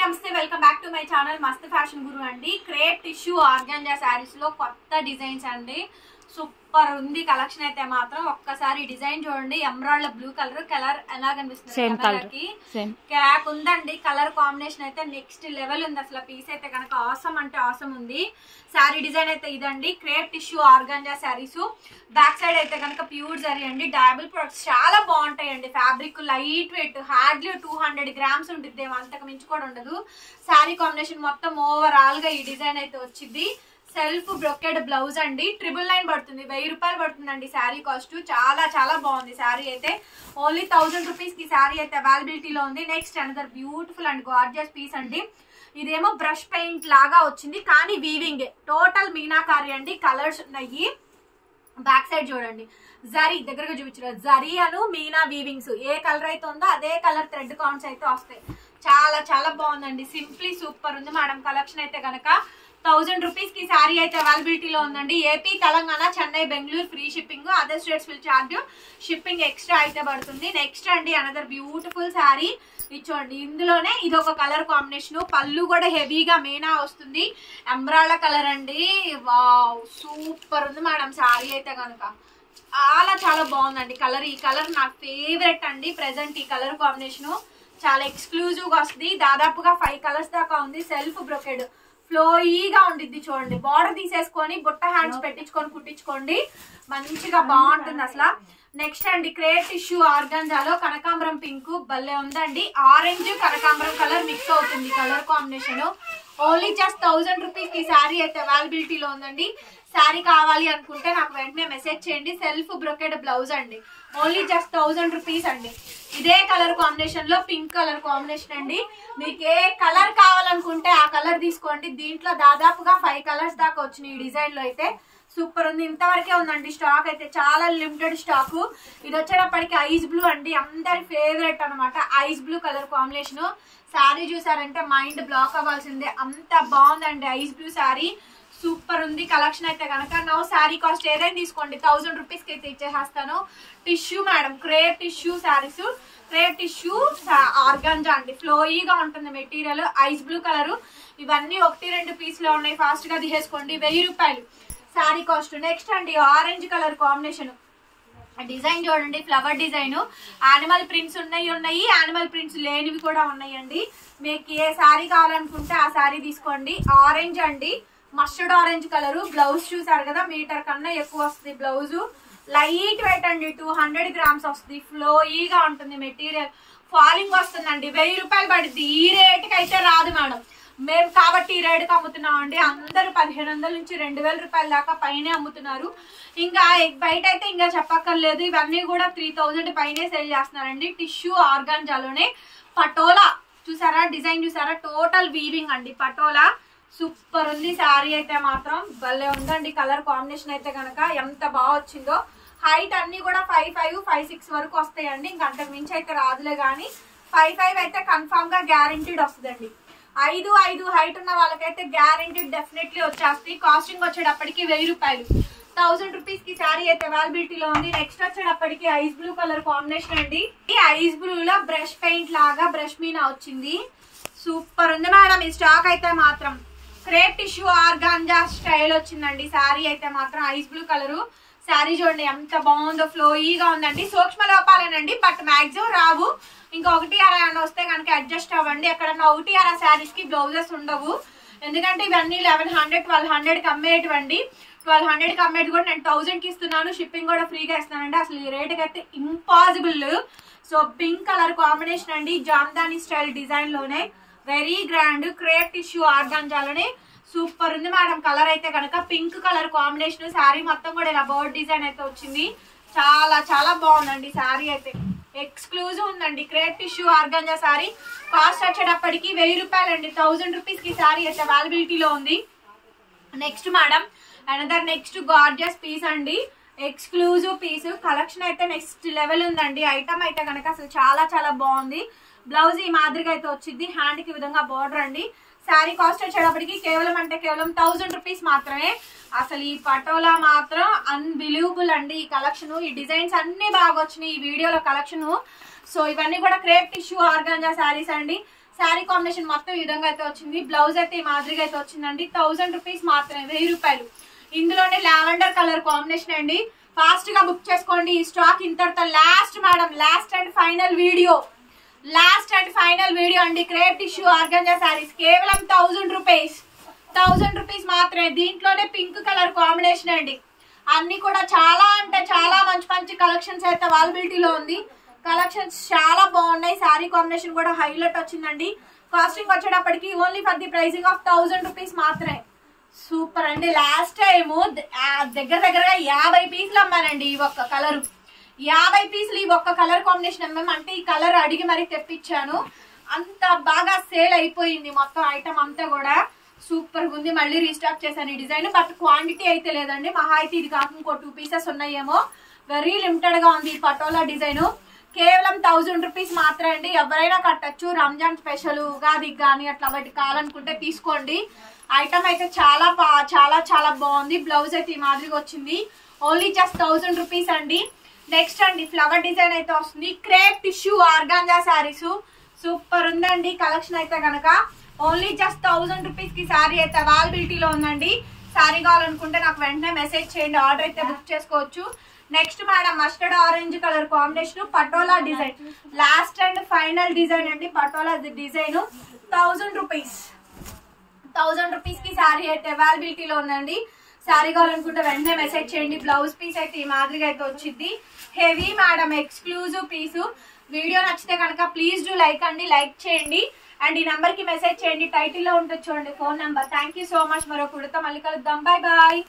నమస్తే welcome back to my channel మస్త్ fashion గురు అండి. క్రేప్ టిష్యూ ఆర్గాంజా శారీస్ లో కొత్త డిజైన్స్ అండి. సూపర్ ఉంది కలెక్షన్ అయితే మాత్రం. ఒక్కసారి డిజైన్ చూడండి. ఎమరాల్డ్ బ్లూ కలర్ ఎలా కనిపిస్తుంది, క్యాక్ ఉందండి. కలర్ కాంబినేషన్ అయితే నెక్స్ట్ లెవెల్ ఉంది. అసలు పీస్ అయితే కనుక ఆసమ్ అంటే ఆసమ్ ఉంది. శారీ డిజైన్ అయితే ఇదండి. Crepe tissue organza saris. Back side అయితే కనుక ప్యూర్ జరీ అండి. డయబుల్ ప్రొడక్ట్స్ చాలా బాగుంటాయండి. Fabric light weight, hardly 200 grams ఉంటుంది, అంతకు మించి కూడా ఉండదు. శారీ కాంబినేషన్ మొత్తం ఓవరాల్ గా ఈ డిజైన్ అయితే వచ్చింది. సెల్ఫ్ బ్రొకెడ్ బ్లౌజ్ అండి. 999 పడుతుంది, 1000 రూపాయలు పడుతుందండి శారీ కాస్ట్. చాలా చాలా బాగుంది శారీ అయితే. ఓన్లీ 1000 రూపీస్ కి శారీ అయితే అవైలబిలిటీలో ఉంది. Next another beautiful and gorgeous piece అండి. ఇదేమో బ్రష్ పెయింట్ లాగా వచ్చింది కానీ వీవింగ్ టోటల్ మీనాకారి అండి. కలర్స్ ఉన్నాయి. బ్యాక్ సైడ్ చూడండి, జరీ దగ్గరగా చూపించారు. జరీ అను మీనా వీవింగ్స్ ఏ కలర్ అయితే ఉందో అదే కలర్ థ్రెడ్ కౌంట్స్ అయితే వస్తాయి. చాలా చాలా బాగుందండి. సింప్లీ సూపర్ ఉంది మేడం. కలెక్షన్ అయితే కనుక 1000 రూపీస్ కి శారీ అయితే అవైలబిలిటీలో ఉందండి. AP, Telangana, Chennai, Bengaluru free shipping. Other states will charge shipping extra అయితే పడుతుంది. నెక్స్ట్ అండి అనదర్ బ్యూటిఫుల్ శారీ. ఇచ్చోండి, ఇందులోనే ఇది ఒక కలర్ కాంబినేషన్. పళ్ళు కూడా హెవీగా మీనా వస్తుంది. ఎమరాల్డ్ కలర్ అండి. వావ్ సూపర్ ఉంది మేడం శారీ అయితే కనుక. చాలా చాలా బాగుందండి కలర్. ఈ కలర్ నా ఫేవరెట్ అండి. ప్రెసెంట్ ఈ కలర్ కాంబినేషన్ చాలా ఎక్స్క్లూజివ్ గా వస్తుంది. దాదాపుగా 5 కలర్స్ దాకా ఉంది. సెల్ఫ్ బ్రొకెడ్ ఫ్లోయీగా ఉండిద్ది చూడండి. బార్డర్ తీసేసుకొని బుట్ట హ్యాండ్స్ పెట్టించుకొని కుట్టించుకోండి, మంచిగా బాగుంటుంది అసలు. నెక్స్ట్ అండి క్రేప్ టిష్యూ ఆర్గాంజాలో కనకాంబరం పింక్ భలే ఉందండి. ఆరెంజ్ కనకాంబరం కలర్ మిక్స్ అవుతుంది colour combination. Only just 1000 rupees కి శారీ అయితే అవైలబిలిటీలో ఉందండి. శారీ కావాలి అనుకుంటే నాకు వెంటనే మెసేజ్ చేయండి. సెల్ఫ్ బ్రొకెడ్ బ్లౌజ్ అండి. ఓన్లీ జస్ట్ 1000 రూపీస్ అండి. ఇదే కలర్ కాంబినేషన్ లో పింక్ కలర్ కాంబినేషన్ అండి. మీకు ఏ కలర్ కావాలనుకుంటే ఆ కలర్ తీసుకోండి. దీంట్లో దాదాపుగా 5 కలర్స్ దాకా వచ్చినాయి. ఈ డిజైన్ లో అయితే సూపర్ ఉంది. ఇంతవరకే ఉందండి స్టాక్ అయితే, చాలా లిమిటెడ్ స్టాక్. ఇది వచ్చేటప్పటికి ఐస్ బ్లూ అండి, అందరి ఫేవరెట్ అనమాట. Ice blue colour combination. Sari చూసారంటే మైండ్ బ్లాక్ అవ్వాల్సిందే, అంత బాగుందండి ఐస్ బ్లూ శారీ. సూపర్ ఉంది కలెక్షన్ అయితే కనుక. నౌ శారీ కాస్ట్ ఏదైనా తీసుకోండి 1000 రూపీస్ కి అయితే ఇచ్చేస్తాను. Tissue madam, crepe tissue saris. Crepe tissue organza అండి. ఫ్లోయీగా ఉంటుంది మెటీరియల్. Ice blue colour. ఇవన్నీ 1-2 పీస్ లో ఉన్నాయి. ఫాస్ట్ గా తీసేసుకోండి. 1000 రూపాయలు శారీ కాస్ట్. నెక్స్ట్ అండి ఆరెంజ్ కలర్ కాంబినేషన్. డిజైన్ చూడండి, ఫ్లవర్ డిజైన్. యానిమల్ ప్రింట్స్ ఉన్నాయి, యానిమల్ ప్రింట్స్ లేనివి కూడా ఉన్నాయండి. మీకు ఏ శారీ కావాలనుకుంటే ఆ శారీ తీసుకోండి. ఆరెంజ్ అండి, మస్టర్డ్ ఆరెంజ్ కలర్. బ్లౌజ్ చూసారు కదా, మీటర్ కన్నా ఎక్కువ వస్తుంది బ్లౌజ్. లైట్ వెయిట్ అండి, 200 గ్రామ్స్ వస్తుంది. ఫ్లోయీగా ఉంటుంది మెటీరియల్. ఫాలింగ్ వస్తుందండి. 1000 రూపాయలు పడుద్ది. ఈ రేటుకి అయితే రాదు మేడం. మేము కాబట్టి ఈ రేటుకి అమ్ముతున్నాం అండి. అందరూ 1500 నుంచి 2000 రూపాయల దాకా పైనే అమ్ముతున్నారు. ఇంకా బయట అయితే ఇంకా చెప్పక్కర్లేదు. ఇవన్నీ కూడా 3000 పైనే సేల్ చేస్తున్నారండి. టిష్యూ ఆర్గాంజాలోనే పటోలా చూసారా, డిజైన్ చూసారా, టోటల్ వీవింగ్ అండి. పటోలా సూపర్ ఉంది శారీ అయితే మాత్రం. భలే ఉందండి కలర్ కాంబినేషన్ అయితే కనుక. ఎంత బాగా వచ్చిందో. హైట్ అన్ని కూడా 5'5", 5'6" వరకు వస్తాయండి. ఇంకా అంతకు మించి అయితే రాదులే కానీ 5'5" అయితే కన్ఫామ్ గా గ్యారెంటీడ్ వస్తుందండి. 5'5" హైట్ ఉన్న వాళ్ళకైతే గ్యారెంటీడ్ డెఫినెట్లీ వచ్చేస్తుంది. కాస్టింగ్ వచ్చేటప్పటికి 1000 రూపాయలు. 1000 రూపీస్ కి శారీ అయితే అవైలబిలిటీలో ఉంది. నెక్స్ట్ వచ్చేటప్పటికి ఐస్ బ్లూ కలర్ కాంబినేషన్ అండి. ఈ ఐస్ బ్లూ లో బ్రష్ పెయింట్ లాగా బ్రష్ మీనా వచ్చింది. సూపర్ ఉంది మేడం ఈ స్టాక్ అయితే మాత్రం. క్రేప్ టిష్యూ ఆర్గాంజా స్టైల్ వచ్చిందండి శారీ అయితే మాత్రం. ఐస్ బ్లూ కలర్ శారీ చూడండి ఎంత బాగుందో. ఫ్లోయీగా ఉందండి. సూక్ష్మ లోపాలేనండి, బట్ మాక్సిమం రావు. ఇంకా 1-6 వస్తే కనుక అడ్జస్ట్ అవ్వండి. ఎక్కడన్నా 1-6 శారీస్ కి బ్లౌజెస్ ఉండవు. ఎందుకంటే ఇవన్నీ 1100, 1200 అమ్మేటివండి. 1200 అమ్మేటి కూడా నేను 1000 కి ఇస్తున్నాను. షిప్పింగ్ కూడా ఫ్రీగా ఇస్తానండి. అసలు ఈ రేటుకి అయితే impossible. So pink colour combination అండి. జామ్దాని స్టైల్ డిజైన్ లోనే వెరీ గ్రాండ్. క్రేప్ టిష్యూ ఆర్గాంజాలోనే సూపర్ ఉంది మేడం. కలర్ అయితే కనుక పింక్ కలర్ కాంబినేషన్. శారీ మొత్తం కూడా ఇలా బర్డ్ డిజైన్ అయితే వచ్చింది. చాలా చాలా బాగుందండి శారీ అయితే. ఎక్స్క్లూజివ్ ఉందండి crepe tissue organza sari. Cost వచ్చేటప్పటికి 1000 రూపాయలు అండి. 1000 రూపీస్ కి శారీ అయితే అవైలబిలిటీలో ఉంది. Next madam another next gorgeous piece అండి. Exclusive piece. కలెక్షన్ అయితే నెక్స్ట్ లెవెల్ ఉందండి. ఐటమ్ అయితే కనుక అసలు చాలా చాలా బాగుంది. బ్లౌజ్ ఈ మాదిరిగా అయితే వచ్చింది. హ్యాండ్ కి విధంగా బార్డర్ అండి. శారీ కాస్ట్ వచ్చేటప్పటికి కేవలం 1000 రూపీస్ మాత్రమే. అసలు ఈ పటోలా మాత్రం అన్బిలీవబుల్ అండి. ఈ కలెక్షన్, ఈ డిజైన్స్ అన్ని బాగా వచ్చినాయి ఈ వీడియోలో కలెక్షన్. సో ఇవన్నీ కూడా క్రేప్ టిష్యూ ఆర్గాంజా శారీస్ అండి. శారీ కాంబినేషన్ మొత్తం ఈ విధంగా అయితే వచ్చింది. బ్లౌజ్ అయితే ఈ మాదిరిగా అయితే వచ్చిందండి. 1000 రూపీస్ మాత్రమే, 1000 రూపాయలు. ఇందులోనే లావెండర్ కలర్ కాంబినేషన్ అండి. ఫాస్ట్ గా బుక్ చేసుకోండి. ఈ స్టాక్ ఇంతటితో last madam, last and final video, last and final video అండి. క్రేప్ టిష్యూ ఆర్గాంజా శారీస్ కేవలం 1000 రూపీస్, 1000 రూపీస్ మాత్రమే. దీంట్లోనే పింక్ కలర్ కాంబినేషన్ అండి. అన్ని కూడా చాలా అంటే చాలా మంచి మంచి కలెక్షన్స్ అయితే అవైలబిలిటీలో ఉంది. కలెక్షన్స్ చాలా బాగున్నాయి. శారీ కాంబినేషన్ కూడా హైలైట్ వచ్చిందండి. కాస్టింగ్ వచ్చేటప్పటికి only for the pricing of 1000 rupees మాత్రమే. సూపర్ అండి. లాస్ట్ టైం దగ్గరగా 50 పీసులు అమ్మానండి. ఈ ఒక్క కలర్ 50 పీసులు, ఈ ఒక్క కలర్ కాంబినేషన్ అమ్మాము. అంటే ఈ కలర్ అడిగి మరీ తెప్పించాను. అంత బాగా సేల్ అయిపోయింది మొత్తం ఐటమ్ అంతా కూడా. సూపర్ గా ఉంది. మళ్ళీ రీస్టాక్ చేశాను ఈ డిజైన్. బట్ క్వాంటిటీ అయితే లేదండి. మహా అయితే ఇది కాక ఇంకో 2 పీసెస్ ఉన్నాయేమో. వెరీ లిమిటెడ్ గా ఉంది ఈ పటోలా డిజైన్. కేవలం 1000 రూపీస్ మాత్రమే అండి. ఎవరైనా కట్టచ్చు. రంజాన్ స్పెషల్, ఉగాదికి కానీ అట్లా వాటికి కావాలనుకుంటే తీసుకోండి. ఐటమ్ అయితే చాలా చాలా చాలా బాగుంది. బ్లౌజ్ అయితే ఈ మాదిరిగా వచ్చింది. ఓన్లీ జస్ట్ 1000 రూపీస్ అండి. నెక్స్ట్ అండి ఫ్లవర్ డిజైన్ అయితే వస్తుంది. Crepe tissue organza saris super ఉందండి. కలెక్షన్ అయితే కనుక ఓన్లీ జస్ట్ 1000 రూపీస్ కి శారీ అయితే అవైలబిలిటీలో ఉందండి. శారీ కావాలనుకుంటే నాకు వెంటనే మెసేజ్ చేయండి. ఆర్డర్ అయితే బుక్ చేసుకోవచ్చు. Next madam mustard orange colour combination patola design, last and final design అండి. పటోలా డిజైన్ 1000 రూపీస్, 1000 రూపీస్ కి శారీ అయితే అవైలబిలిటీలో ఉందండి. శారీ కావాలనుకుంటే వెంటనే మెసేజ్ చేయండి. బ్లౌజ్ పీస్ అయితే ఈ మాదిరిగా అయితే వచ్చింది. Heavy madam, exclusive piece. Video నచ్చితే కనుక ప్లీజ్ డూ లైక్ అండి, లైక్ చేయండి. అండ్ ఈ నెంబర్ కి మెసేజ్ చేయండి. టైటిల్ లో ఉంటుంది చూడండి phone number. Thank you so much. మరొక విడత మళ్ళీ కలుద్దాం. Bye bye.